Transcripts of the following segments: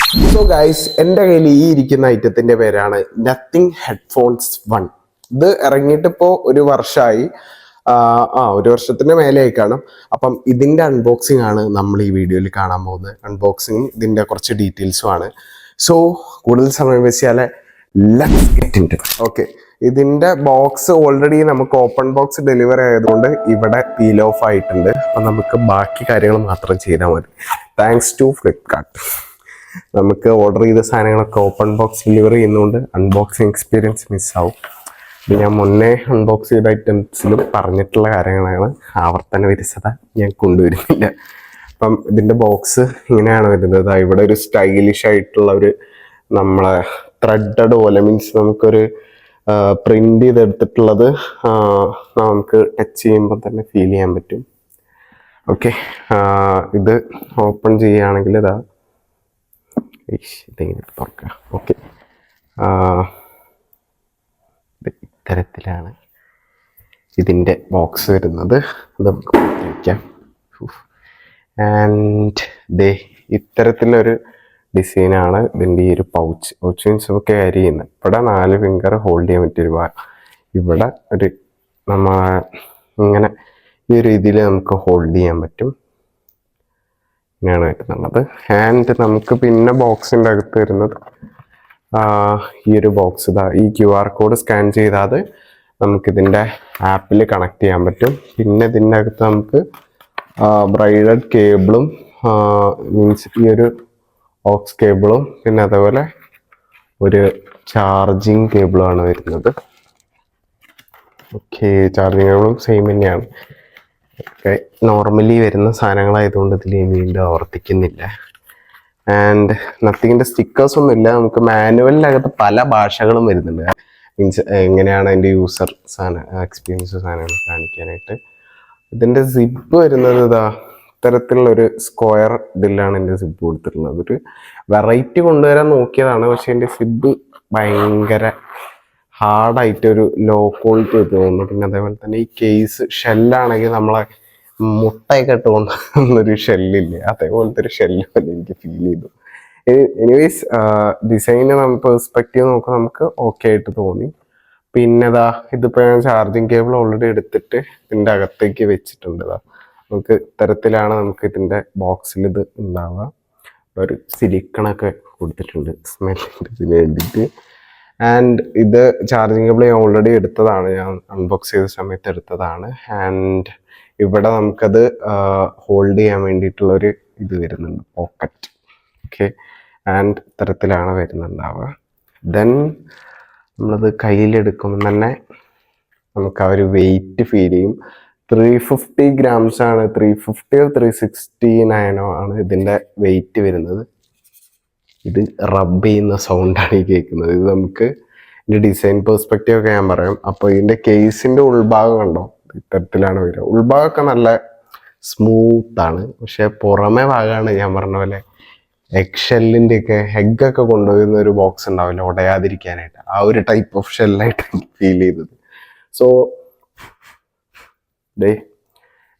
So guys, എൻ്റെ കയ്യിൽ ഈ ഇരിക്കുന്ന ഐറ്റത്തിൻ്റെ പേരാണ് നത്തിങ് ഹെഡ്ഫോൺസ് 1. ഇത് ഇറങ്ങിയിട്ടിപ്പോൾ ഒരു വർഷമായി. ഒരു വർഷത്തിന് മേലെയായി കാണും. അപ്പം ഇതിൻ്റെ അൺബോക്സിംഗ് ആണ് നമ്മൾ ഈ വീഡിയോയിൽ കാണാൻ പോകുന്നത്. അൺബോക്സിങ്ങും ഇതിൻ്റെ കുറച്ച് ഡീറ്റെയിൽസും ആണ്. സോ കൂടുതൽ സമയം വെച്ചാൽ let's get into it. Okay, ഇതിൻ്റെ ബോക്സ് ഓൾറെഡി നമുക്ക് ഓപ്പൺ ബോക്സ് ഡെലിവറി ആയതുകൊണ്ട് ഇവിടെ പീൽ ഓഫ് ആയിട്ടുണ്ട്. അപ്പം നമുക്ക് ബാക്കി കാര്യങ്ങൾ മാത്രം ചെയ്താൽ മതി. Thanks to Flipkart. നമുക്ക് ഓർഡർ ചെയ്ത സാധനങ്ങളൊക്കെ ഓപ്പൺ ബോക്സ് ഡെലിവറി ചെയ്യുന്നതുകൊണ്ട് അൺബോക്സിങ് എക്സ്പീരിയൻസ് മിസ്സാവും. ഇത് ഞാൻ മുന്നേ അൺബോക്സ് ചെയ്ത ഐറ്റംസിലും പറഞ്ഞിട്ടുള്ള കാര്യങ്ങളാണ്, ആവർത്തന വിരസത ഞാൻ കൊണ്ടുവരുന്നില്ല. അപ്പം ഇതിൻ്റെ ബോക്സ് ഇങ്ങനെയാണ് വരുന്നത്. ഇവിടെ ഒരു സ്റ്റൈലിഷ് ആയിട്ടുള്ള ഒരു നമ്മളെ ത്രെഡഡ് പോലെ, മീൻസ് നമുക്കൊരു പ്രിന്റ് ചെയ്തെടുത്തിട്ടുള്ളത് നമുക്ക് ടച്ച് ചെയ്യുമ്പോൾ തന്നെ ഫീൽ ചെയ്യാൻ പറ്റും. ഓക്കെ, ഇത് ഓപ്പൺ ചെയ്യുകയാണെങ്കിൽ ഇതാ ഇതെങ്ങനെ തുറക്കാം. ഓക്കെ, ഇത്തരത്തിലാണ് ഇതിൻ്റെ ബോക്സ് വരുന്നത്. അത് നമുക്ക് വയ്ക്കാം. ആൻഡ് ദേ ഇത്തരത്തിലൊരു ഡിസൈനാണ് ഇതിൻ്റെ ഈ ഒരു പൗച്ച് മീൻസ് ഒക്കെ ക്യാരി ചെയ്യുന്നത്. ഇവിടെ 4 ഫിംഗർ ഹോൾഡ് ചെയ്യാൻ പറ്റിയൊരു ഇവിടെ ഒരു ഇങ്ങനെ ഈ ഒരു രീതിയിൽ നമുക്ക് ഹോൾഡ് ചെയ്യാൻ പറ്റും. ഇങ്ങനെയാണ് വരുന്നുള്ളത്. ആൻഡ് നമുക്ക് പിന്നെ ബോക്സിൻ്റെ അകത്ത് വരുന്നത് ഈ ഒരു ബോക്സ്. ഇതാ ഈ QR കോഡ് സ്കാൻ ചെയ്താൽ നമുക്കിതിൻ്റെ ആപ്പിൽ കണക്ട് ചെയ്യാൻ പറ്റും. പിന്നെ ഇതിൻ്റെ അകത്ത് നമുക്ക് ബ്രൈഡഡ് കേബിളും മീൻസ് ഈ ഒരു ഓക്സ് കേബിളും പിന്നെ അതേപോലെ ഒരു ചാർജിങ് കേബിളുമാണ് വരുന്നത്. ഓക്കെ, ചാർജിങ് കേബിളും സെയിം തന്നെയാണ്. ഒക്കെ നോർമലി വരുന്ന സാധനങ്ങളായതുകൊണ്ട് ഇതിൽ വീണ്ടും ആവർത്തിക്കുന്നില്ല. ആൻഡ് നത്തിങ്ങിൻ്റെ സ്റ്റിക്കേഴ്സ് ഒന്നും ഇല്ല. നമുക്ക് മാനുവലിനകത്ത് പല ഭാഷകളും വരുന്നുണ്ട്. മീൻസ് എങ്ങനെയാണ് അതിൻ്റെ യൂസർ എക്സ്പീരിയൻസ് സാധനങ്ങൾ കാണിക്കാനായിട്ട്. ഇതിൻ്റെ സിബ് വരുന്നത് ഇതാ ഇത്തരത്തിലുള്ളൊരു സ്ക്വയർ ഇതിലാണ് എൻ്റെ സിബ് കൊടുത്തിട്ടുള്ളത്. ഒരു വെറൈറ്റി കൊണ്ടുവരാൻ നോക്കിയതാണ്, പക്ഷേ എൻ്റെ സിബ് ഭയങ്കര ഹാർഡായിട്ടൊരു ലോ ക്വാളിറ്റി തോന്നുന്നു. പിന്നെ അതേപോലെ തന്നെ ഈ കേസ് ഷെല്ലാണെങ്കിൽ നമ്മളെ മുട്ടയൊക്കെ ഇട്ട് കൊണ്ടുവന്നൊരു ഷെല്ലില്ലേ, അതേപോലത്തെ ഒരു ഷെല്ല് പോലെ എനിക്ക് ഫീൽ ചെയ്തു. എനിവേസ് ഡിസൈന് പെർസ്പെക്റ്റീവ് നോക്കുക നമുക്ക് ഓക്കെ ആയിട്ട് തോന്നി. പിന്നെ ഇതാ ഇതിപ്പോൾ ഞാൻ ചാർജിങ് കേബിൾ ഓൾറെഡി എടുത്തിട്ട് ഇതിൻ്റെ അകത്തേക്ക് വെച്ചിട്ടുണ്ട്. നമുക്ക് ഇത്തരത്തിലാണ് നമുക്ക് ഇതിൻ്റെ ബോക്സിൽ ഇത് ഉണ്ടാവുക. ഒരു സിലിക്കണൊക്കെ കൊടുത്തിട്ടുണ്ട് സ്മെല്ലിന് വേണ്ടിയിട്ട്. ആൻഡ് ഇത് ചാർജിങ് കേബിൾ ഞാൻ ഓൾറെഡി എടുത്തതാണ്, ഞാൻ അൺബോക്സ് ചെയ്ത സമയത്ത് എടുത്തതാണ്. ആൻഡ് ഇവിടെ നമുക്കത് ഹോൾഡ് ചെയ്യാൻ വേണ്ടിയിട്ടുള്ളൊരു ഇത് വരുന്നുണ്ട്, പോക്കറ്റ്. ഓക്കെ, ആൻഡ് ഇത്തരത്തിലാണ് വരുന്നുണ്ടാവുക. ദെൻ നമ്മളത് കയ്യിലെടുക്കുമ്പോൾ തന്നെ നമുക്ക് ആ ഒരു വെയിറ്റ് ഫീൽ ചെയ്യും. 350 grams ആണ്, 350 369 ആണ് ഇതിൻ്റെ വെയിറ്റ് വരുന്നത്. ഇത് റബ്ബ് ചെയ്യുന്ന സൗണ്ടാണ് ഈ കേൾക്കുന്നത്. ഇത് നമുക്ക് ഇതിൻ്റെ ഡിസൈൻ പെർസ്പെക്റ്റീവ് ഒക്കെ ഞാൻ പറയാം. അപ്പോൾ ഇതിൻ്റെ കേസിൻ്റെ ഉൾഭാഗം കണ്ടോ, ഇത്തരത്തിലാണ് വരിക. ഉൾഭാഗമൊക്കെ നല്ല സ്മൂത്താണ്, പക്ഷെ പുറമെ ഭാഗമാണ് ഞാൻ പറഞ്ഞ പോലെ എഗ് ഹെഗ്ഗൊക്കെ കൊണ്ടുപോകുന്ന ഒരു ബോക്സ് ഉണ്ടാവില്ല ഉടയാതിരിക്കാനായിട്ട്, ആ ഒരു ടൈപ്പ് ഓഫ് ഷെല്ലായിട്ട് ഫീൽ ചെയ്തത്. സോ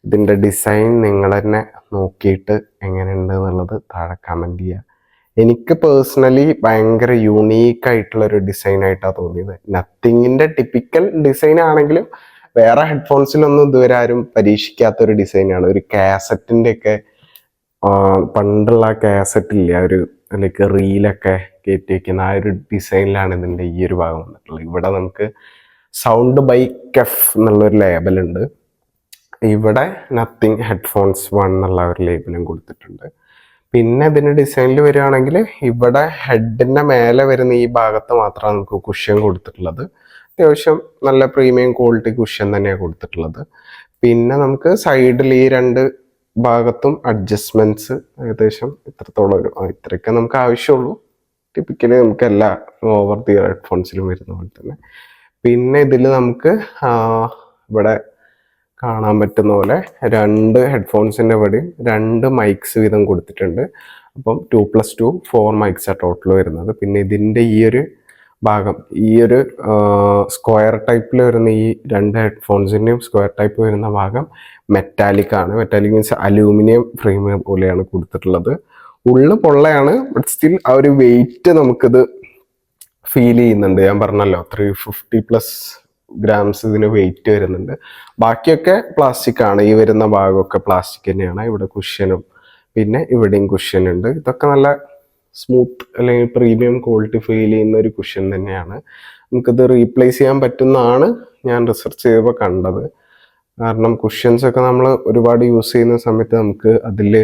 ഇതിൻ്റെ ഡിസൈൻ നിങ്ങൾ തന്നെ നോക്കിയിട്ട് എങ്ങനെയുണ്ട് എന്നുള്ളത് താഴെ കമൻറ്റ് ചെയ്യുക. എനിക്ക് പേഴ്സണലി ഭയങ്കര യൂണീക്ക് ആയിട്ടുള്ളൊരു ഡിസൈനായിട്ടാണ് തോന്നിയത്. നത്തിങ്ങിൻ്റെ ടിപ്പിക്കൽ ഡിസൈൻ ആണെങ്കിലും വേറെ ഹെഡ്ഫോൺസിലൊന്നും ഇതുവരെ ആരും പരീക്ഷിക്കാത്തൊരു ഡിസൈനാണ്. ഒരു കാസറ്റിൻ്റെ ഒക്കെ പണ്ടുള്ള കാസറ്റില്ലേ, ഒരു ലൈക്ക് റീലൊക്കെ കയറ്റി വയ്ക്കുന്ന ആ ഒരു ഡിസൈനിലാണ് ഇതിൻ്റെ ഈ ഒരു ഭാഗം വന്നിട്ടുള്ളത്. ഇവിടെ നമുക്ക് സൗണ്ട് ബൈ കെഫ് എന്നുള്ളൊരു ലേബലുണ്ട്. ഇവിടെ നത്തിങ് ഹെഡ്ഫോൺസ് 1 എന്നുള്ള ഒരു ലേബലും കൊടുത്തിട്ടുണ്ട്. പിന്നെ ഇതിൻ്റെ ഡിസൈനിൽ വരികയാണെങ്കിൽ ഇവിടെ ഹെഡിൻ്റെ മേലെ വരുന്ന ഈ ഭാഗത്ത് മാത്രമാണ് നമുക്ക് കുഷ്യൻ കൊടുത്തിട്ടുള്ളത്. അത്യാവശ്യം നല്ല പ്രീമിയം ക്വാളിറ്റി കുഷ്യൻ തന്നെയാണ് കൊടുത്തിട്ടുള്ളത്. പിന്നെ നമുക്ക് സൈഡിൽ ഈ 2 ഭാഗത്തും അഡ്ജസ്റ്റ്മെൻറ്റ്സ് ഏകദേശം ഇത്രത്തോളം വരും. ഇത്രയൊക്കെ നമുക്ക് ആവശ്യമുള്ളൂ. ടിപ്പിക്കലി നമുക്ക് എല്ലാ ഓവർ ദി ഹെഡ്ഫോൺസിലും വരുന്ന പോലെ തന്നെ. പിന്നെ ഇതിൽ നമുക്ക് ഇവിടെ കാണാൻ പറ്റുന്ന പോലെ 2 ഹെഡ്ഫോൺസിൻ്റെ ഇവിടെയും 2 മൈക്സ് വീതം കൊടുത്തിട്ടുണ്ട്. അപ്പം 2+2 4 മൈക്സാണ് ടോട്ടൽ വരുന്നത്. പിന്നെ ഇതിൻ്റെ ഈ ഒരു ഭാഗം, ഈ ഒരു സ്ക്വയർ ടൈപ്പിൽ വരുന്ന ഈ 2 ഹെഡ്ഫോൺസിൻ്റെയും സ്ക്വയർ ടൈപ്പ് വരുന്ന ഭാഗം മെറ്റാലിക് ആണ്. മെറ്റാലിക് മീൻസ് അലൂമിനിയം ഫ്രെയിം പോലെയാണ് കൊടുത്തിട്ടുള്ളത്. ഉള്ളു പൊള്ളയാണ്, ബട്ട് സ്റ്റിൽ ആ ഒരു വെയിറ്റ് നമുക്കിത് ഫീൽ ചെയ്യുന്നുണ്ട്. ഞാൻ പറഞ്ഞല്ലോ 350+ ഗ്രാംസ് ഇതിന് വെയിറ്റ് വരുന്നുണ്ട്. ബാക്കിയൊക്കെ പ്ലാസ്റ്റിക് ആണ്. ഈ വരുന്ന ഭാഗമൊക്കെ പ്ലാസ്റ്റിക് തന്നെയാണ്. ഇവിടെ കുഷ്യനും പിന്നെ ഇവിടെയും കുഷ്യൻ ഉണ്ട്. ഇതൊക്കെ നല്ല സ്മൂത്ത് അല്ലെങ്കിൽ പ്രീമിയം ക്വാളിറ്റി ഫീൽ ചെയ്യുന്ന ഒരു കുഷ്യൻ തന്നെയാണ്. നമുക്കിത് റീപ്ലേസ് ചെയ്യാൻ പറ്റുന്നതാണ് ഞാൻ റിസർച്ച് ചെയ്തപ്പോൾ കണ്ടത്. കാരണം കുഷ്യൻസ് ഒക്കെ നമ്മൾ ഒരുപാട് യൂസ് ചെയ്യുന്ന സമയത്ത് നമുക്ക് അതിൽ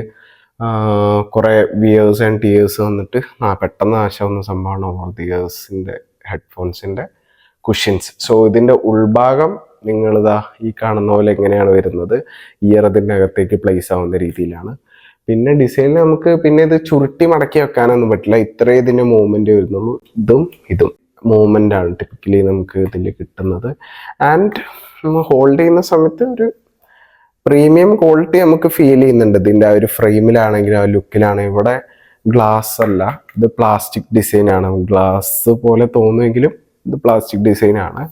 കുറേ വിയേഴ്സ് ആൻഡ് ടിയേഴ്സ് വന്നിട്ട് പെട്ടെന്ന് നാശമാവുന്ന സംഭവമാണ് ഓവർ ദി ഇയേഴ്സിൻ്റെ ഹെഡ്ഫോൺസിൻ്റെ കുഷ്യൻസ്. സോ ഇതിൻ്റെ ഉൾഭാഗം നിങ്ങളിതാ ഈ കാണുന്ന പോലെ എങ്ങനെയാണ് വരുന്നത്, ഇയർ അതിൻ്റെ അകത്തേക്ക് പ്ലേസ് ആവുന്ന രീതിയിലാണ്. പിന്നെ ഡിസൈനിൽ നമുക്ക് പിന്നെ ഇത് ചുരുട്ടി മടക്കി വെക്കാനൊന്നും പറ്റില്ല, ഇത്രേ ഇതിൻ്റെ മൂവ്മെൻറ്റ് വരുന്നുള്ളൂ. ഇതും മൂവ്മെൻ്റ് ആണ് ടിപ്പിക്കലി നമുക്ക് ഇതിൽ കിട്ടുന്നത്. ആൻഡ് ഹോൾഡ് ചെയ്യുന്ന സമയത്ത് ഒരു പ്രീമിയം ക്വാളിറ്റി നമുക്ക് ഫീൽ ചെയ്യുന്നുണ്ട്. ഇതിൻ്റെ ആ ഒരു ഫ്രെയിമിലാണെങ്കിലും ആ ലുക്കിലാണെങ്കിലും. ഇവിടെ ഗ്ലാസ് അല്ല, ഇത് പ്ലാസ്റ്റിക് ഡിസൈൻ ആണ്. ഗ്ലാസ് പോലെ തോന്നുമെങ്കിലും ഇത് പ്ലാസ്റ്റിക് ഡിസൈൻ ആണ്.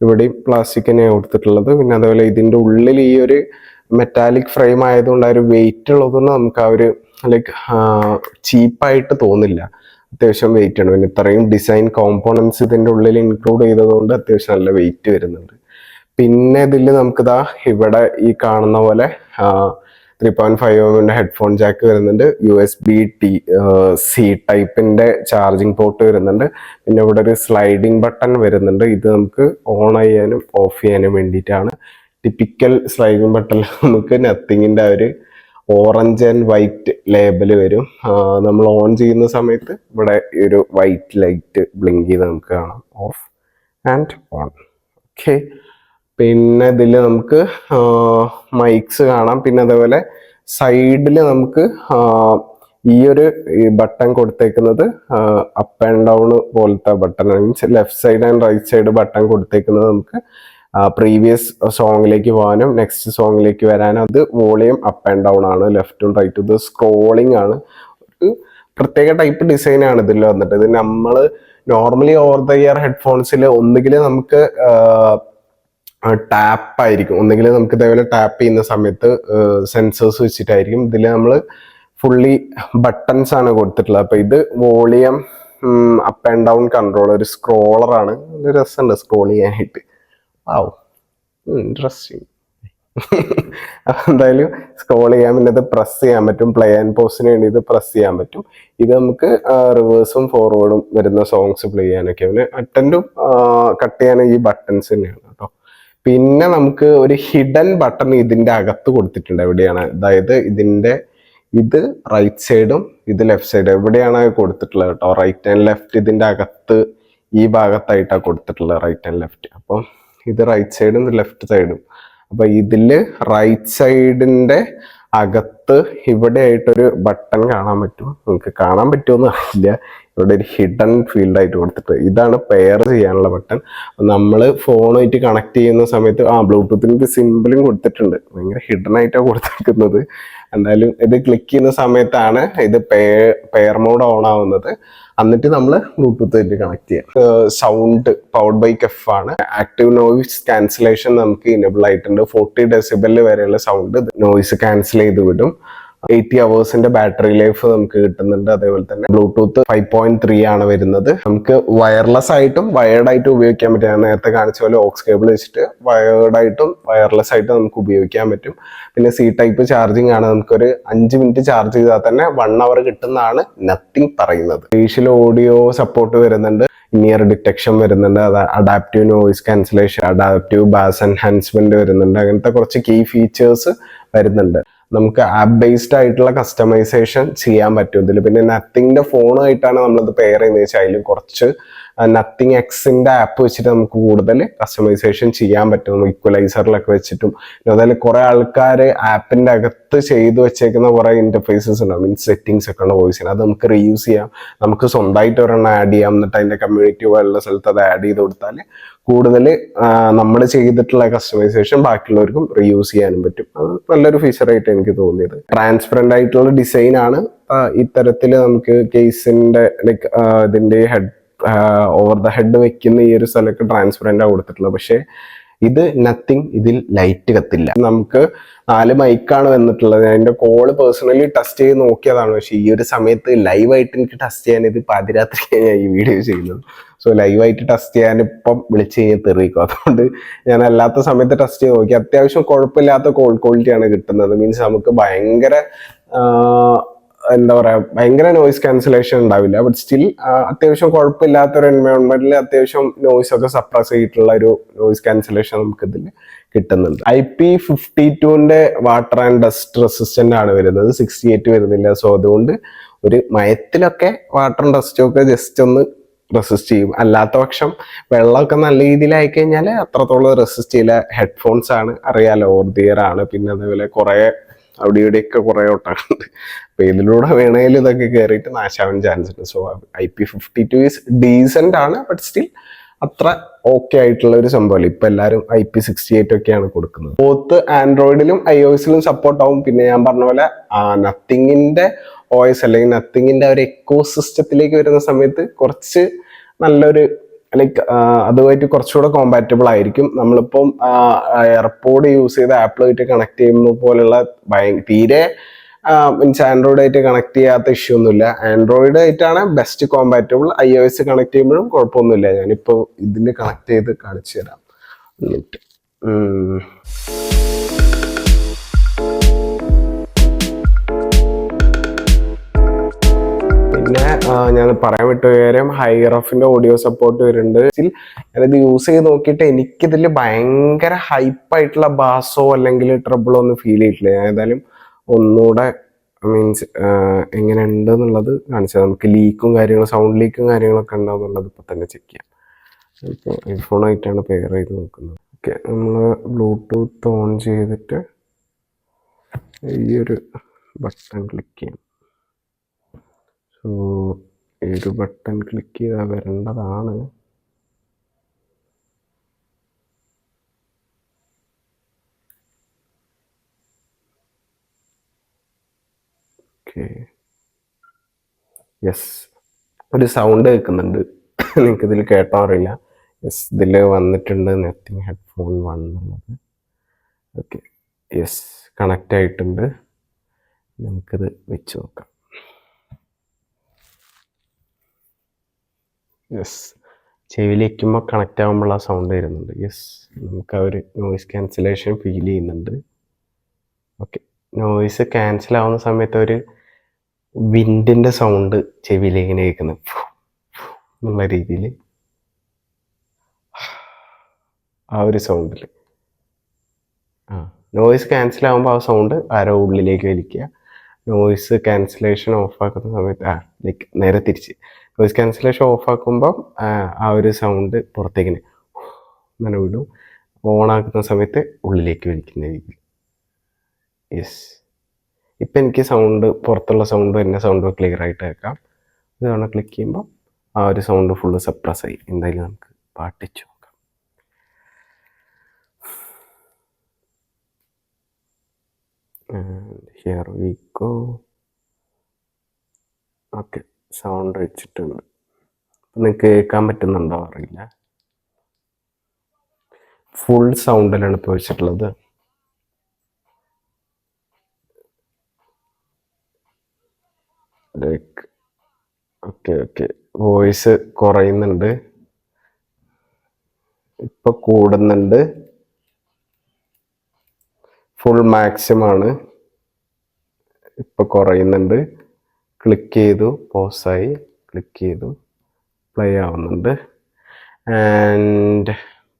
ഇവിടെയും പ്ലാസ്റ്റിക് തന്നെയാണ് കൊടുത്തിട്ടുള്ളത്. പിന്നെ അതേപോലെ ഇതിൻ്റെ ഉള്ളിൽ ഈ ഒരു മെറ്റാലിക് ഫ്രെയിം ആയതുകൊണ്ട് ആ ഒരു വെയിറ്റ് ഉള്ളതുകൊണ്ട് നമുക്ക് ആ ഒരു ലൈക്ക് ചീപ്പായിട്ട് തോന്നില്ല. അത്യാവശ്യം വെയിറ്റ് ആണ്. പിന്നെ ഇത്രയും ഡിസൈൻ കോമ്പോണൻസ് ഇതിൻ്റെ ഉള്ളിൽ ഇൻക്ലൂഡ് ചെയ്തതുകൊണ്ട് അത്യാവശ്യം നല്ല വെയിറ്റ് വരുന്നുണ്ട്. പിന്നെ ഇതിൽ നമുക്കിതാ ഇവിടെ ഈ കാണുന്ന പോലെ 3.5 mm ഹെഡ്ഫോൺ ജാക്ക് വരുന്നുണ്ട്. USB-C ടൈപ്പിന്റെ ചാർജിങ് പോർട്ട് വരുന്നുണ്ട്. പിന്നെ ഇവിടെ ഒരു സ്ലൈഡിങ് ബട്ടൺ വരുന്നുണ്ട്. ഇത് നമുക്ക് ഓൺ ചെയ്യാനും ഓഫ് ചെയ്യാനും വേണ്ടിയിട്ടാണ്. ടിപ്പിക്കൽ സ്ലൈഡിങ് ബട്ടണിൽ നമുക്ക് നത്തിങ്ങിന്റെ ഒരു ഓറഞ്ച് ആൻഡ് വൈറ്റ് ലേബൽ വരും. നമ്മൾ ഓൺ ചെയ്യുന്ന സമയത്ത് ഇവിടെ ഒരു വൈറ്റ് ലൈറ്റ് ബ്ലിങ്ക് ചെയ്ത് നമുക്ക് കാണാം, ഓഫ് ആൻഡ് ഓൺ. ഓക്കെ, പിന്നെ ഇതിൽ നമുക്ക് മൈക്സ് കാണാം. പിന്നെ അതേപോലെ സൈഡിൽ നമുക്ക് ഈ ഒരു ബട്ടൺ കൊടുത്തേക്കുന്നത് അപ്പ് ആൻഡ് ഡൗൺ പോലത്തെ button, means left side and right side button കൊടുത്തേക്കുന്നത് നമുക്ക് പ്രീവിയസ് സോങ്ങിലേക്ക് പോകാനും നെക്സ്റ്റ് സോങ്ങിലേക്ക് വരാനും. അത് വോളിയം അപ്പ് ആൻഡ് ഡൗൺ ആണ്, ലെഫ്റ്റും റൈറ്റും. ഇത് സ്ക്രോളിംഗ് ആണ്. ഒരു പ്രത്യേക ടൈപ്പ് ഡിസൈൻ ആണ് ഇതിൽ വന്നിട്ട്. ഇത് നമ്മൾ നോർമലി ഓവർ ദ ഇയർ ഹെഡ്ഫോൺസിൽ ഒന്നുകിൽ നമുക്ക് ടാപ്പ് ആയിരിക്കും, ഒന്നെങ്കിൽ നമുക്ക് ഇതേപോലെ ടാപ്പ് ചെയ്യുന്ന സമയത്ത് സെൻസേഴ്സ് വെച്ചിട്ടായിരിക്കും. ഇതിൽ നമ്മൾ ഫുള്ളി ബട്ടൺസ് ആണ് കൊടുത്തിട്ടുള്ളത്. അപ്പൊ ഇത് volume up and down control, ഒരു സ്ക്രോളറാണ്. ഒരു രസമുണ്ട് സ്ക്രോൾ ചെയ്യാനായിട്ട്. ആവോ, ഇൻട്രസ്റ്റിംഗ്. എന്തായാലും സ്ക്രോൾ ചെയ്യാൻ, പിന്നെ ഇത് പ്രസ് ചെയ്യാൻ പറ്റും. പ്ലേ ആൻഡ് പോസിന് വേണ്ടി ഇത് പ്രസ് ചെയ്യാൻ പറ്റും. ഇത് നമുക്ക് റിവേഴ്സും ഫോർവേഡും വരുന്ന സോങ്സ് പ്ലേ ചെയ്യാനൊക്കെ, പിന്നെ അറ്റൻഡും കട്ട് ചെയ്യാനും ഈ ബട്ടൺസ് തന്നെയാണ് കേട്ടോ. പിന്നെ നമുക്ക് ഒരു ഹിഡൻ ബട്ടൺ ഇതിന്റെ അകത്ത് കൊടുത്തിട്ടുണ്ട്. എവിടെയാണ്, അതായത് ഇത് റൈറ്റ് സൈഡും ഇത് ലെഫ്റ്റ് സൈഡും എവിടെയാണ് കൊടുത്തിട്ടുള്ളത് കേട്ടോ. റൈറ്റ് ആൻഡ് ലെഫ്റ്റ് ഇതിന്റെ അകത്ത് ഈ ഭാഗത്തായിട്ടാണ് കൊടുത്തിട്ടുള്ളത്, റൈറ്റ് ആൻഡ് ലെഫ്റ്റ്. അപ്പം ഇത് റൈറ്റ് സൈഡും ഇത് ലെഫ്റ്റ് സൈഡും. അപ്പൊ ഇതില് റൈറ്റ് സൈഡിന്റെ അകത്ത് ഇവിടെ ആയിട്ടൊരു ബട്ടൺ കാണാൻ പറ്റും. നിങ്ങൾക്ക് കാണാൻ പറ്റുമെന്ന് അറിയില്ല. ഇവിടെ ഒരു ഹിഡൻ ഫീൽഡ് ആയിട്ട് കൊടുത്തിട്ട് ഇതാണ് പെയർ ചെയ്യാനുള്ള ബട്ടൺ. നമ്മൾ ഫോണായിട്ട് കണക്ട് ചെയ്യുന്ന സമയത്ത് ബ്ലൂടൂത്തിന്റെ സിമ്പിളും കൊടുത്തിട്ടുണ്ട്. ഭയങ്കര ഹിഡൻ ആയിട്ടാണ് കൊടുത്തിരിക്കുന്നത്. എന്തായാലും ഇത് ക്ലിക്ക് ചെയ്യുന്ന സമയത്താണ് ഇത് പെയർ മോഡ് ഓൺ ആവുന്നത്. എന്നിട്ട് നമ്മൾ ബ്ലൂടൂത്ത് ആയിട്ട് കണക്ട് ചെയ്യാം. സൗണ്ട് പവർഡ് ബൈ കെഫ് ആണ്. ആക്റ്റീവ് നോയിസ് ക്യാൻസലേഷൻ നമുക്ക് ഇനേബിൾ ആയിട്ടുണ്ട്. 40 ഡെസിബൽ വരെയുള്ള സൗണ്ട് നോയിസ് ക്യാൻസൽ ചെയ്ത് വിടും. 80 hours ബാറ്ററി ലൈഫ് നമുക്ക് കിട്ടുന്നുണ്ട്. അതേപോലെ തന്നെ ബ്ലൂടൂത്ത് 5.3 ആണ് വരുന്നത്. നമുക്ക് വയർലെസ് ആയിട്ടും വയർഡ് ആയിട്ടും ഉപയോഗിക്കാൻ പറ്റും. ഞാൻ നേരത്തെ കാണിച്ച പോലെ ഓക്സ് കേബിൾ വെച്ചിട്ട് വയർഡ് ആയിട്ടും വയർലെസ് ആയിട്ടും നമുക്ക് ഉപയോഗിക്കാൻ പറ്റും. പിന്നെ C ടൈപ്പ് ചാർജിങ് ആണ്. നമുക്കൊരു 5 മിനിറ്റ് ചാർജ് ചെയ്താൽ തന്നെ 1 hour കിട്ടുന്നതാണ് നത്തിങ് പറയുന്നത്. സ്പേഷ്യൽ ഓഡിയോ സപ്പോർട്ട് വരുന്നുണ്ട്, ഇനിയർ ഡിറ്റക്ഷൻ വരുന്നുണ്ട്, adaptive noise cancellation, adaptive bass enhancement വരുന്നുണ്ട്. അങ്ങനത്തെ കുറച്ച് കീ ഫീച്ചേഴ്സ് വരുന്നുണ്ട്. നമുക്ക് ആപ്പ് ബേസ്ഡ് ആയിട്ടുള്ള കസ്റ്റമൈസേഷൻ ചെയ്യാൻ പറ്റും ഇതിൽ. പിന്നെ നത്തിങ്ങിന്റെ ഫോണുമായിട്ടാണ് നമ്മളിത് പെയർ ചെയ്യുന്നത് വെച്ചാൽ അതിൽ കുറച്ച് നത്തിങ് എക്സിന്റെ ആപ്പ് വെച്ചിട്ട് നമുക്ക് കൂടുതൽ കസ്റ്റമൈസേഷൻ ചെയ്യാൻ പറ്റും. ഇക്വലൈസറിലൊക്കെ വെച്ചിട്ടും. അതുപോലെ കുറെ ആൾക്കാർ ആപ്പിന്റെ അകത്ത് ചെയ്തു വെച്ചേക്കുന്ന കുറെ ഇന്റർഫേസസ് ഉണ്ടാവും, മീൻസ് സെറ്റിംഗ്സ് ഒക്കെ ഉണ്ട് വോയിസിന്. അത് നമുക്ക് റീയൂസ് ചെയ്യാം. നമുക്ക് സ്വന്തമായിട്ട് ഒരെണ്ണം ആഡ് ചെയ്യാം. എന്നിട്ട് അതിന്റെ കമ്മ്യൂണിറ്റി പോലുള്ള സ്ഥലത്ത് അത് ആഡ് ചെയ്ത് കൊടുത്താൽ കൂടുതൽ നമ്മൾ ചെയ്തിട്ടുള്ള കസ്റ്റമൈസേഷൻ ബാക്കിയുള്ളവർക്കും റീയൂസ് ചെയ്യാനും പറ്റും. അത് നല്ലൊരു ഫീച്ചറായിട്ട് എനിക്ക് തോന്നിയത്. ട്രാൻസ്പെറന്റ് ആയിട്ടുള്ള ഡിസൈൻ ആണ്. ഇത്തരത്തിൽ നമുക്ക് കേസിന്റെ ലൈക്ക് ഇതിന്റെ ഹെഡ് ഓവർ ദ ഹെഡ് വെക്കുന്ന ഈ ഒരു സ്ഥലമൊക്കെ ട്രാൻസ്പെറന്റ് ആണ് കൊടുത്തിട്ടുള്ളത്. പക്ഷേ ഇത് നത്തിങ്, ഇതിൽ ലൈറ്റ് കത്തില്ല. നമുക്ക് 4 മൈക്കാണ് വന്നിട്ടുള്ളത്. അതിന്റെ കോള് പേഴ്സണലി ടെസ്റ്റ് ചെയ്ത് നോക്കിയതാണ്. പക്ഷെ ഈ ഒരു സമയത്ത് ലൈവായിട്ട് എനിക്ക് ടെസ്റ്റ് ചെയ്യാൻ, ഇത് പാതിരാത്രിയാണ് ഞാൻ ഈ വീഡിയോ ചെയ്യുന്നത്. സോ ലൈവായിട്ട് ടെസ്റ്റ് ചെയ്യാൻ ഇപ്പം വിളിച്ചു കഴിഞ്ഞാൽ തെറിയിക്കും. അതുകൊണ്ട് ഞാൻ അല്ലാത്ത സമയത്ത് ടെസ്റ്റ് ചെയ്ത് നോക്കി. അത്യാവശ്യം കുഴപ്പമില്ലാത്ത കോൾ ക്വാളിറ്റിയാണ് കിട്ടുന്നത്. മീൻസ് നമുക്ക് ഭയങ്കര എന്താ പറയാ, ഭയങ്കര നോയിസ് ക്യാൻസലേഷൻ ഉണ്ടാവില്ല. ബട്ട് സ്റ്റിൽ അത്യാവശ്യം കുഴപ്പമില്ലാത്തൊരു എൻവയോൺമെന്റിൽ അത്യാവശ്യം നോയിസ് ഒക്കെ സപ്രസ് ചെയ്തിട്ടുള്ള ഒരു നോയിസ് ക്യാൻസലേഷൻ നമുക്ക് ഇതിൽ കിട്ടുന്നുണ്ട്. IP52ന്റെ വാട്ടർ ആൻഡ് ഡസ്റ്റ് റെസിസ്റ്റന്റ് ആണ് വരുന്നത്, 68 വരുന്നില്ല. സോ അതുകൊണ്ട് ഒരു മയത്തിലൊക്കെ വാട്ടറും ഡസ്റ്റും ഒക്കെ ജസ്റ്റ് ഒന്ന് റെസിസ്റ്റ് ചെയ്യും. അല്ലാത്ത പക്ഷം വെള്ളമൊക്കെ നല്ല രീതിയിലായി കഴിഞ്ഞാൽ അത്രത്തോളം റെസിസ്റ്റ് ചെയ്യില്ല. ഹെഡ്ഫോൺസ് ആണ്, അറിയാലോ, ഓർദിയർ ആണ്. പിന്നെ അതേപോലെ കുറെ അവിടെ ഇവിടെയൊക്കെ കുറെ ഒട്ടകുണ്ട്. അപ്പൊ ഇതിലൂടെ വേണേലും ഇതൊക്കെ കയറിയിട്ട് നാശാവാൻ ചാൻസ് ഉണ്ട്. സോ IP52 ഈസ് ഡീസന്റ് ആണ്, ബട്ട് സ്റ്റിൽ അത്ര ഓക്കെ ആയിട്ടുള്ള ഒരു സംഭവമല്ല. ഇപ്പൊ എല്ലാവരും IP68 ഒക്കെയാണ് കൊടുക്കുന്നത്. ബോത്ത് ആൻഡ്രോയിഡിലും iOS-ലും സപ്പോർട്ട് ആവും. പിന്നെ ഞാൻ പറഞ്ഞ പോലെ നത്തിങ്ങിന്റെ OS അല്ലെങ്കിൽ നത്തിങ്ങിന്റെ ഒരു എക്കോ സിസ്റ്റത്തിലേക്ക് വരുന്ന സമയത്ത് കുറച്ച് നല്ലൊരു ലൈക്ക് അതുമായിട്ട് കുറച്ചുകൂടെ കോമ്പാറ്റബിൾ ആയിരിക്കും. നമ്മളിപ്പം എയർപോഡ് യൂസ് ചെയ്ത് ആപ്പിളായിട്ട് കണക്ട് ചെയ്യുന്ന പോലുള്ള തീരെ മീൻസ് ആൻഡ്രോയിഡ് ആയിട്ട് കണക്ട് ചെയ്യാത്ത ഇഷ്യൂ ഒന്നുമില്ല. ആൻഡ്രോയിഡ് ആയിട്ടാണ് ബെസ്റ്റ് കോമ്പാറ്റബിൾ. iOS കണക്ട് ചെയ്യുമ്പോഴും കുഴപ്പമൊന്നുമില്ല. ഞാനിപ്പോൾ ഇതിൽ കണക്ട് ചെയ്ത് കാണിച്ചു തരാം. എന്നിട്ട് പിന്നെ ഞാൻ പറയാൻ വിട്ട കാര്യം, ഹൈറഫിന്റെ ഓഡിയോ സപ്പോർട്ട് വരുന്നുണ്ട്. ഞാനിത് യൂസ് ചെയ്ത് നോക്കിയിട്ട് എനിക്കിതിൽ ഭയങ്കര ഹൈപ്പായിട്ടുള്ള ബാസോ അല്ലെങ്കിൽ ട്രബിളോ ഒന്നും ഫീൽ ചെയ്തിട്ടില്ല. ഞാൻ ഏതായാലും ഒന്നുകൂടെ മീൻസ് എങ്ങനെ ഉണ്ട് എന്നുള്ളത് കാണിച്ചത്. നമുക്ക് ലീക്കും കാര്യങ്ങളും, സൗണ്ട് ലീക്കും കാര്യങ്ങളൊക്കെ ഉണ്ടാവുന്നുള്ളത് ഇപ്പൊ തന്നെ ചെക്ക് ചെയ്യാം. ഇപ്പോൾ ഹെഡ്ഫോണായിട്ടാണ് പെയർ ചെയ്ത് നോക്കുന്നത്. ഓക്കെ, നമ്മൾ ബ്ലൂടൂത്ത് ഓൺ ചെയ്തിട്ട് ഈ ഒരു ബട്ടൺ ക്ലിക്ക് ചെയ്യാം. സോ ഈ ഒരു ബട്ടൺ ക്ലിക്ക് ചെയ്താൽ വരേണ്ടതാണ്. ഓക്കെ, യെസ്, ഒരു സൗണ്ട് കേൾക്കുന്നുണ്ട്. നിങ്ങൾക്ക് ഇതിൽ കേട്ടോ അറിയില്ല. യെസ്, ഇതിൽ വന്നിട്ടുണ്ട് നത്തിങ് ഹെഡ്ഫോൺ 1 എന്നുള്ളത്. ഓക്കെ, യെസ്, കണക്റ്റ് ആയിട്ടുണ്ട്. നമുക്കിത് വെച്ച് നോക്കാം. യെസ്, ചെവിയിൽ വയ്ക്കുമ്പോൾ കണക്റ്റ് ആകുമ്പോൾ ആ സൗണ്ട് വരുന്നുണ്ട്. യെസ്, നമുക്ക് ആ ഒരു നോയിസ് ക്യാൻസലേഷൻ ഫീൽ ചെയ്യുന്നുണ്ട്. ഓക്കെ, നോയിസ് ക്യാൻസൽ ആവുന്ന സമയത്ത് ഒരു വിൻഡിൻ്റെ സൗണ്ട് ചെവിയിലേക്ക് ഇങ്ങനെ കേൾക്കുന്നത് എന്നുള്ള രീതിയിൽ, ആ ഒരു സൗണ്ടിൽ നോയിസ് ക്യാൻസൽ ആകുമ്പോൾ ആ സൗണ്ട് ആരോ ഉള്ളിലേക്ക് വലിക്കുക. നോയിസ് ക്യാൻസലേഷൻ ഓഫാക്കുന്ന സമയത്ത് ലൈക്ക് നേരെ തിരിച്ച് നോയിസ് ക്യാൻസലേഷൻ ഓഫാക്കുമ്പോൾ ആ ഒരു സൗണ്ട് പുറത്തേക്കിന് അങ്ങനെ വിടും. ഓണാക്കുന്ന സമയത്ത് ഉള്ളിലേക്ക് വലിക്കുന്ന രീതിയിൽ. യെസ്, ഇപ്പം എനിക്ക് സൗണ്ട്, പുറത്തുള്ള സൗണ്ടും എൻ്റെ സൗണ്ടും ക്ലിയർ ആയിട്ട് കേൾക്കാം. ഇതാണ് ക്ലിക്ക് ചെയ്യുമ്പോൾ ആ ഒരു സൗണ്ട് ഫുള്ള് സപ്രസ് ആയി. എന്തായാലും നമുക്ക് പാട്ടിച്ചു നോക്കാം. Here we go. Okay, sound വെച്ചിട്ടുണ്ട്. നിങ്ങൾക്ക് കേൾക്കാൻ പറ്റുന്നുണ്ടോ അറിയില്ല. ഫുൾ സൗണ്ടിലാണ് ഇപ്പോൾ വെച്ചിട്ടുള്ളത്. ലൈക്ക് ഓക്കെ ഓക്കെ, വോയിസ് കുറയുന്നുണ്ട്, ഇപ്പൊ കൂടുന്നുണ്ട്. ഫുൾ മാക്സിമം ആണ്, ഇപ്പൊ കുറയുന്നുണ്ട്. ക്ലിക്ക് ചെയ്തു, പോസായി, ക്ലിക്ക് ചെയ്തു, പ്ലേ ആവുന്നുണ്ട്. ആൻഡ്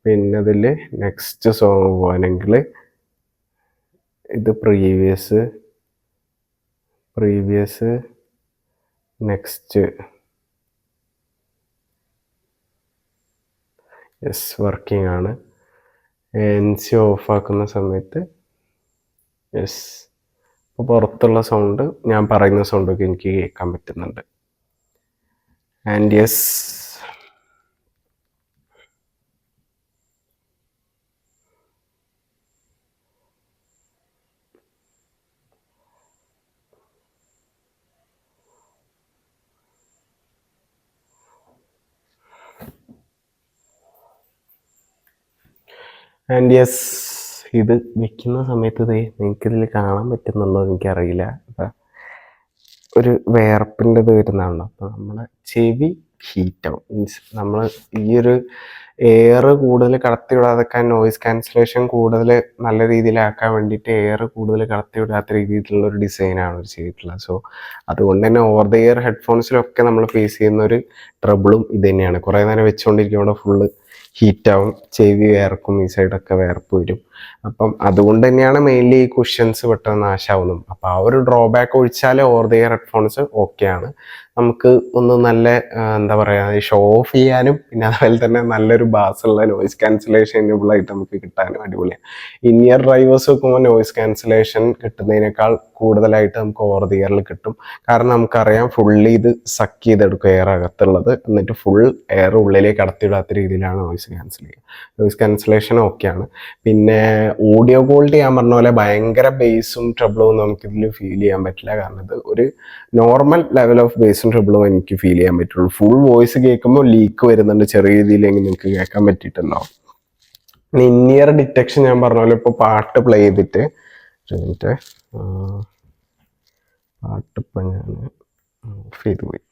പിന്നെ അതിൽ നെക്സ്റ്റ് സോങ് പോകാനെങ്കിൽ ഇത് പ്രീവിയസ് നെക്സ്റ്റ്. യെസ്, വർക്കിംഗ് ആണ്. NC ഓഫ് ആക്കുന്ന സമയത്ത് യെസ്, ഇപ്പോൾ പുറത്തുള്ള സൗണ്ട്, ഞാൻ പറയുന്ന സൗണ്ടൊക്കെ എനിക്ക് കേൾക്കാൻ പറ്റുന്നുണ്ട്. ആൻഡ് യെസ്, ആൻഡ് യെസ്, ഇത് വെക്കുന്ന സമയത്ത് നിങ്ങൾക്കിതിൽ കാണാൻ പറ്റുന്നുണ്ടോ എനിക്കറിയില്ല. ഒരു വേർപ്പിൻ്റെ ഇത് വരുന്നതാണല്ലോ. അപ്പോൾ നമ്മുടെ ചെവി ഹീറ്റാവും. മീൻസ് നമ്മൾ ഈ ഒരു എയർ കൂടുതൽ കടത്തി വിടാതെക്കാൻ നോയിസ് ക്യാൻസലേഷൻ കൂടുതൽ നല്ല രീതിയിലാക്കാൻ വേണ്ടിയിട്ട് എയർ കൂടുതൽ കടത്തി വിടാത്ത രീതിയിലുള്ള ഒരു ഡിസൈനാണ് ഒരു ചെയ്തിട്ടുള്ളത്. സോ അതുകൊണ്ട് തന്നെ ഓവർ ദ ഇയർ ഹെഡ്ഫോൺസിലൊക്കെ നമ്മൾ ഫേസ് ചെയ്യുന്ന ഒരു ട്രബിളും ഇത് തന്നെയാണ്. കുറേ നേരം വെച്ചുകൊണ്ടിരിക്കുമ്പോൾ ഫുള്ള് ഹീറ്റാവും, ചെവി വേർക്കും, ഈ സൈഡൊക്കെ വേർപ്പ് വരും. അപ്പം അതുകൊണ്ട് തന്നെയാണ് മെയിൻലി ഈ കുഷ്യൻസ് പെട്ടെന്ന് നാശാവുന്നത്. അപ്പോൾ ആ ഒരു ഡ്രോബാക്ക് ഒഴിച്ചാൽ ഓവർ ദ ഇയർ ഹെഡ്ഫോൺസ് ഓക്കെയാണ്. നമുക്ക് ഒന്ന് നല്ല എന്താ പറയുക, ഷോ ഓഫ് ചെയ്യാനും പിന്നെ അതുപോലെ തന്നെ നല്ലൊരു ബാസുള്ള നോയിസ് ക്യാൻസലേഷൻ എനേബിളായിട്ട് നമുക്ക് കിട്ടാനും അടിപൊളിയാണ്. ഇൻ ഇയർ ഡ്രൈവേഴ്സ് വെക്കുമ്പോൾ നോയിസ് ക്യാൻസലേഷൻ കിട്ടുന്നതിനേക്കാൾ കൂടുതലായിട്ട് നമുക്ക് ഓവർ ദ ഇയറിൽ കിട്ടും. കാരണം നമുക്കറിയാം ഫുള്ളി ഇത് സക്ക് ചെയ്തെടുക്കും എയർ അകത്തുള്ളത്, എന്നിട്ട് ഫുൾ എയർ ഉള്ളിലേക്ക് കടത്തിവിടാത്ത രീതിയിലാണ് നോയിസ് ക്യാൻസൽ ചെയ്യുക. നോയിസ് ക്യാൻസലേഷൻ ഓക്കെയാണ്. പിന്നെ ഓഡിയോ ക്വാളിറ്റി ഞാൻ പറഞ്ഞ പോലെ ഭയങ്കര ബേസും ട്രബിളും നമുക്കിതിൽ ഫീൽ ചെയ്യാൻ പറ്റില്ല. കാരണം ഇത് ഒരു നോർമൽ ലെവൽ ഓഫ് ബേസും ട്രബിളും എനിക്ക് ഫീൽ ചെയ്യാൻ പറ്റുള്ളൂ. ഫുൾ വോയിസ് കേൾക്കുമ്പോൾ ലീക്ക് വരുന്നുണ്ട് ചെറിയ രീതിയിലെങ്കിൽ നിങ്ങൾക്ക് കേൾക്കാൻ പറ്റിയിട്ടുണ്ടാവും. ഇൻ ഇയർ ഡിറ്റക്ഷൻ ഞാൻ പറഞ്ഞ പോലെ ഇപ്പോൾ പാട്ട് പ്ലേ ചെയ്തിട്ട് പാട്ട് ഇപ്പം ഞാൻ ഓഫ് ചെയ്ത് പോയി.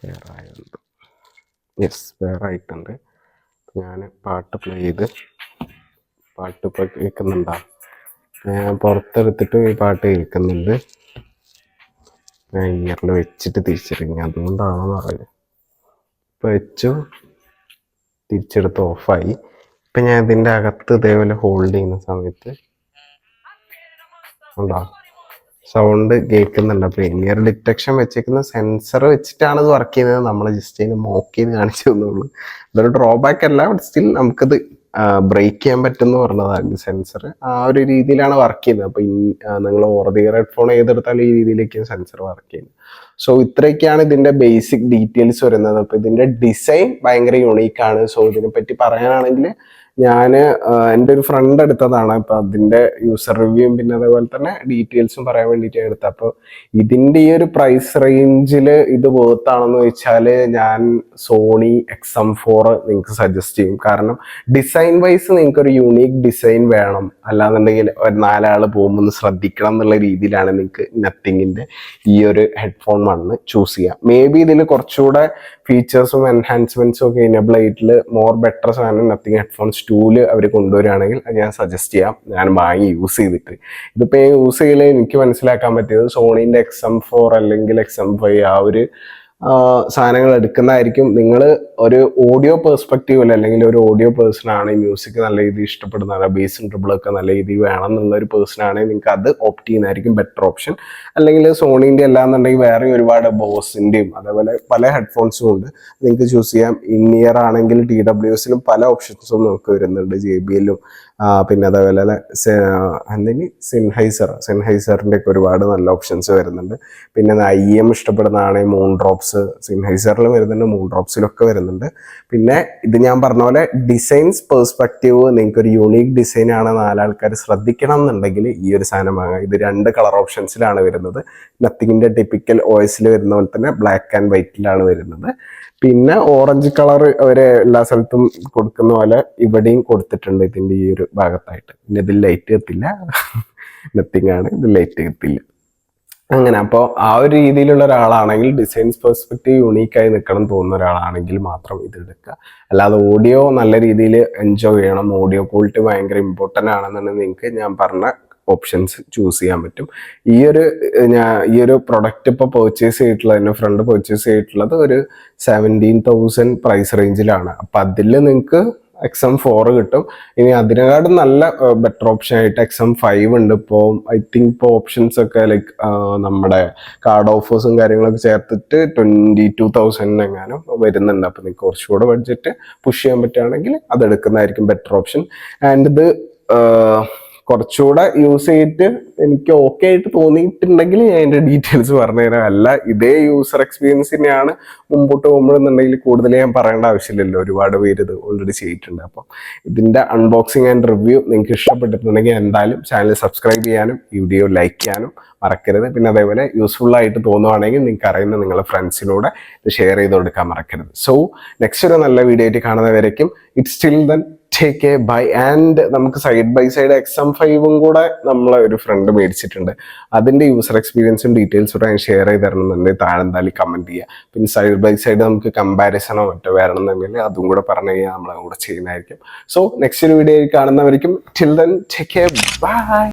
വേറായുണ്ട്, യെസ് വേറായിട്ടുണ്ട്. ഞാൻ പാട്ട് പ്ലേ ചെയ്ത് പാട്ട് ഇപ്പോൾ കേൾക്കുന്നുണ്ടാ, ഞാൻ പുറത്തെടുത്തിട്ട് ഈ പാട്ട് കേൾക്കുന്നുണ്ട്. ഞാൻ ഇയറിൽ വെച്ചിട്ട് തിരിച്ചിറങ്ങി, അതുകൊണ്ടാണെന്ന് പറയുന്നത്. ഇപ്പോൾ വെച്ചു, തിരിച്ചെടുത്ത് ഓഫായി. ഇപ്പം ഞാൻ ഇതിൻ്റെ അകത്ത് ഇതേപോലെ ഹോൾഡ് ചെയ്യുന്ന സമയത്ത് ഉണ്ടോ സൗണ്ട് കേൾക്കുന്നുണ്ട്. അപ്പോൾ ഇയർ ഡിറ്റക്ഷൻ വെച്ചേക്കുന്ന സെൻസർ വെച്ചിട്ടാണ് ഇത് വർക്ക് ചെയ്യുന്നത്. നമ്മൾ ജസ്റ്റ് അതിന് മോക്ക് ചെയ്ത് കാണിച്ചു തന്നുള്ളൂ. ഇതൊരു ഡ്രോബാക്ക് അല്ല, ബട്ട് സ്റ്റിൽ നമുക്കത് ബ്രേക്ക് ചെയ്യാൻ പറ്റുമെന്ന് പറഞ്ഞതാണ്. സെൻസർ ആ ഒരു രീതിയിലാണ് വർക്ക് ചെയ്യുന്നത്. അപ്പോൾ നിങ്ങൾ ഓവർ ദ ഇയർ ഹെഡ്ഫോൺ ഏതെടുത്താലും ഈ രീതിയിലേക്ക് സെൻസർ വർക്ക് ചെയ്യുന്നത്. സോ ഇത്രയൊക്കെയാണ് ഇതിൻ്റെ ബേസിക് ഡീറ്റെയിൽസ് വരുന്നത്. അപ്പോൾ ഇതിൻ്റെ ഡിസൈൻ ഭയങ്കര യുണീക്കാണ്. സോ ഇതിനെപ്പറ്റി പറയാനാണെങ്കിൽ ഞാൻ എൻ്റെ ഒരു ഫ്രണ്ട് എടുത്തതാണ്. അപ്പോൾ അതിൻ്റെ യൂസർ റിവ്യൂവും പിന്നെ അതേപോലെ തന്നെ ഡീറ്റെയിൽസും പറയാൻ വേണ്ടിയിട്ട് എടുത്തത്. അപ്പോൾ ഇതിൻ്റെ ഈ ഒരു പ്രൈസ് റേഞ്ചിൽ ഇത് വേർത്താണെന്ന് ചോദിച്ചാൽ ഞാൻ സോണി XM4 നിങ്ങൾക്ക് സജസ്റ്റ് ചെയ്യും. കാരണം ഡിസൈൻ വൈസ് നിങ്ങൾക്കൊരു യൂണീക്ക് ഡിസൈൻ വേണം, അല്ലാന്നുണ്ടെങ്കിൽ ഒരു 4 ആൾ പോകുമ്പോൾ ഒന്ന് ശ്രദ്ധിക്കണം എന്നുള്ള രീതിയിലാണ് നിങ്ങൾക്ക് നത്തിങ്ങിൻ്റെ ഈ ഒരു ഹെഡ്ഫോൺ വണ്ണ് ചൂസ് ചെയ്യാം. മേ ബി ഇതിൽ കുറച്ചുകൂടെ ഫീച്ചേഴ്സും എൻഹാൻസ്മെന്റ്സും ഒക്കെ എനേബിൾ ആയിട്ടുള്ള മോർ ബെറ്റർ സാധനം നത്തിങ് ഹെഡ്ഫോൺസ് 2 അവർ കൊണ്ടുവരികയാണെങ്കിൽ അത് ഞാൻ സജസ്റ്റ് ചെയ്യാം. ഞാൻ വാങ്ങി യൂസ് ചെയ്തിട്ട് ഇതിപ്പോൾ ഞാൻ യൂസ് ചെയ്യൽ എനിക്ക് മനസ്സിലാക്കാൻ പറ്റിയത് സോണീൻ്റെ XM4 അല്ലെങ്കിൽ XM5 ആ ഒരു സാധനങ്ങൾ എടുക്കുന്നതായിരിക്കും. നിങ്ങൾ ഒരു ഓഡിയോ പെർസ്പെക്റ്റീവിൽ അല്ലെങ്കിൽ ഒരു ഓഡിയോ പേഴ്സൺ ആണ്, മ്യൂസിക് നല്ല രീതിയിൽ ഇഷ്ടപ്പെടുന്നതാണ്, ബേസും ട്രിബിളൊക്കെ നല്ല രീതിയിൽ വേണം എന്നുള്ള ഒരു പേഴ്സൺ ആണെങ്കിൽ നിങ്ങൾക്ക് അത് ഓപ്റ്റ് ചെയ്യുന്നതായിരിക്കും ബെറ്റർ ഓപ്ഷൻ. അല്ലെങ്കിൽ സോണീൻ്റെ അല്ലാന്നുണ്ടെങ്കിൽ വേറെ ഒരുപാട് ബോസിൻ്റെയും അതേപോലെ പല ഹെഡ്ഫോൺസും ഉണ്ട്, നിങ്ങൾക്ക് ചൂസ് ചെയ്യാം. ഇൻ ഇയർ ആണെങ്കിൽ TWSലും പല ഓപ്ഷൻസും നമുക്ക് വരുന്നുണ്ട്, JBLലും പിന്നെ അതേപോലെ എന്തെങ്കിലും സെൻഹൈസറിൻ്റെ ഒക്കെ ഒരുപാട് നല്ല ഓപ്ഷൻസ് വരുന്നുണ്ട്. പിന്നെ IEM ഇഷ്ടപ്പെടുന്നതാണെങ്കിൽ മൂൺ ഡ്രോപ്സ് സെൻഹൈസറിലും വരുന്നുണ്ട്, മൂൺ ഡ്രോപ്സിലൊക്കെ വരുന്നുണ്ട്. പിന്നെ ഇത് ഞാൻ പറഞ്ഞ പോലെ ഡിസൈൻസ് പെർസ്പെക്റ്റീവ് നിങ്ങൾക്കൊരു യൂണീക്ക് ഡിസൈനാണ് 4 ആൾക്കാർ ശ്രദ്ധിക്കണം എന്നുണ്ടെങ്കിൽ ഈ ഒരു സാധനം വാങ്ങാം. ഇത് 2 കളർ ഓപ്ഷൻസിലാണ് വരുന്നത്. നത്തിങ്ങിൻ്റെ ടിപ്പിക്കൽ OSൽ വരുന്ന പോലെ തന്നെ ബ്ലാക്ക് ആൻഡ് വൈറ്റിലാണ് വരുന്നത്. പിന്നെ ഓറഞ്ച് കളർ അവര് എല്ലാ സ്ഥലത്തും കൊടുക്കുന്ന പോലെ ഇവിടെയും കൊടുത്തിട്ടുണ്ട് ഇതിൻ്റെ ഈ ഒരു ഭാഗത്തായിട്ട്. പിന്നെ ഇതിൽ ലൈറ്റ് എത്തില്ല, നത്തിങ് ആണ്, ഇത് ലൈറ്റ് എത്തില്ല അങ്ങനെ. അപ്പോൾ ആ ഒരു രീതിയിലുള്ള ഒരാളാണെങ്കിൽ ഡിസൈൻസ് പെർസ്പെക്റ്റീവ് യൂണീക്കായി നിൽക്കണം തോന്നുന്ന ഒരാളാണെങ്കിൽ മാത്രം ഇത് എടുക്കുക. അല്ലാതെ ഓഡിയോ നല്ല രീതിയിൽ എൻജോയ് ചെയ്യണം, ഓഡിയോ ക്വാളിറ്റി ഭയങ്കര ഇമ്പോർട്ടൻ്റ് ആണെന്നുണ്ടെങ്കിൽ നിങ്ങൾക്ക് ഞാൻ പറഞ്ഞ ഓപ്ഷൻസ് ചൂസ് ചെയ്യാൻ പറ്റും. ഈ ഒരു പ്രൊഡക്റ്റ് ഇപ്പോൾ പർച്ചേസ് ചെയ്തിട്ടുള്ളത്, എൻ്റെ ഫ്രണ്ട് പർച്ചേസ് ചെയ്തിട്ടുള്ളത് ഒരു 17,000 പ്രൈസ് റേഞ്ചിലാണ്. അപ്പം അതിൽ നിങ്ങൾക്ക് XM4 കിട്ടും. ഇനി അതിനെക്കാട്ടും നല്ല ബെറ്റർ ഓപ്ഷൻ ആയിട്ട് XM5 ഉണ്ട്. ഇപ്പോൾ ഐ തിങ്ക് ഇപ്പോൾ ഓപ്ഷൻസ് ഒക്കെ ലൈക്ക് നമ്മുടെ കാർഡ് ഓഫേഴ്സും കാര്യങ്ങളൊക്കെ ചേർത്തിട്ട് 22,000 എങ്ങാനും വരുന്നുണ്ട്. അപ്പോൾ നിങ്ങൾക്ക് കുറച്ചുകൂടെ ബഡ്ജറ്റ് പുഷ് ചെയ്യാൻ പറ്റുകയാണെങ്കിൽ അതെടുക്കുന്നതായിരിക്കും ബെറ്റർ ഓപ്ഷൻ. ആൻഡ് ഇത് കുറച്ചുകൂടെ യൂസ് ചെയ്തിട്ട് എനിക്ക് ഓക്കെ ആയിട്ട് തോന്നിയിട്ടുണ്ടെങ്കിൽ ഞാൻ അതിൻ്റെ ഡീറ്റെയിൽസ് പറഞ്ഞുതരാം. അല്ല ഇതേ യൂസർ എക്സ്പീരിയൻസ് തന്നെയാണ് മുമ്പോട്ട് പോകുമ്പോഴെന്നുണ്ടെങ്കിൽ കൂടുതൽ ഞാൻ പറയേണ്ട ആവശ്യമില്ലല്ലോ, ഒരുപാട് പേര് ഇത് ഓൾറെഡി ചെയ്തിട്ടുണ്ട്. അപ്പം ഇതിൻ്റെ അൺബോക്സിങ് ആൻഡ് റിവ്യൂ നിങ്ങൾക്ക് ഇഷ്ടപ്പെട്ടിട്ടുണ്ടെങ്കിൽ എന്തായാലും ചാനൽ സബ്സ്ക്രൈബ് ചെയ്യാനും വീഡിയോ ലൈക്ക് ചെയ്യാനും മറക്കരുത്. പിന്നെ അതേപോലെ യൂസ്ഫുൾ ആയിട്ട് തോന്നുവാണെങ്കിൽ നിങ്ങൾക്ക് അറിയുന്ന നിങ്ങളുടെ ഫ്രണ്ട്സിനോട് ഇത് ഷെയർ ചെയ്ത് കൊടുക്കാൻ മറക്കരുത്. സോ നെക്സ്റ്റ് ഒരു നല്ല വീഡിയോ ആയിട്ട് കാണുന്നവരേക്കും it's still then take care bye. And നമുക്ക് സൈഡ് ബൈ സൈഡ് XM5 കൂടെ നമ്മളെ ഒരു ഫ്രണ്ട് മേടിച്ചിട്ടുണ്ട്. അതിന്റെ യൂസർ എക്സ്പീരിയൻസും ഡീറ്റെയിൽസും കൂടെ ഞാൻ ഷെയർ ചെയ്ത് തരണമെന്നുണ്ടെങ്കിൽ താഴെ എന്തായാലും കമന്റ് ചെയ്യുക. പിന്നെ സൈഡ് ബൈ സൈഡ് നമുക്ക് കമ്പാരിസണോ മറ്റോ വരണമെന്നുണ്ടെങ്കിൽ അതും കൂടെ പറഞ്ഞു കഴിഞ്ഞാൽ നമ്മളെ കൂടെ ചെയ്യുന്നതായിരിക്കും. സോ നെക്സ്റ്റ് ഒരു വീഡിയോ കാണുന്നവരിക്കും till then take care by.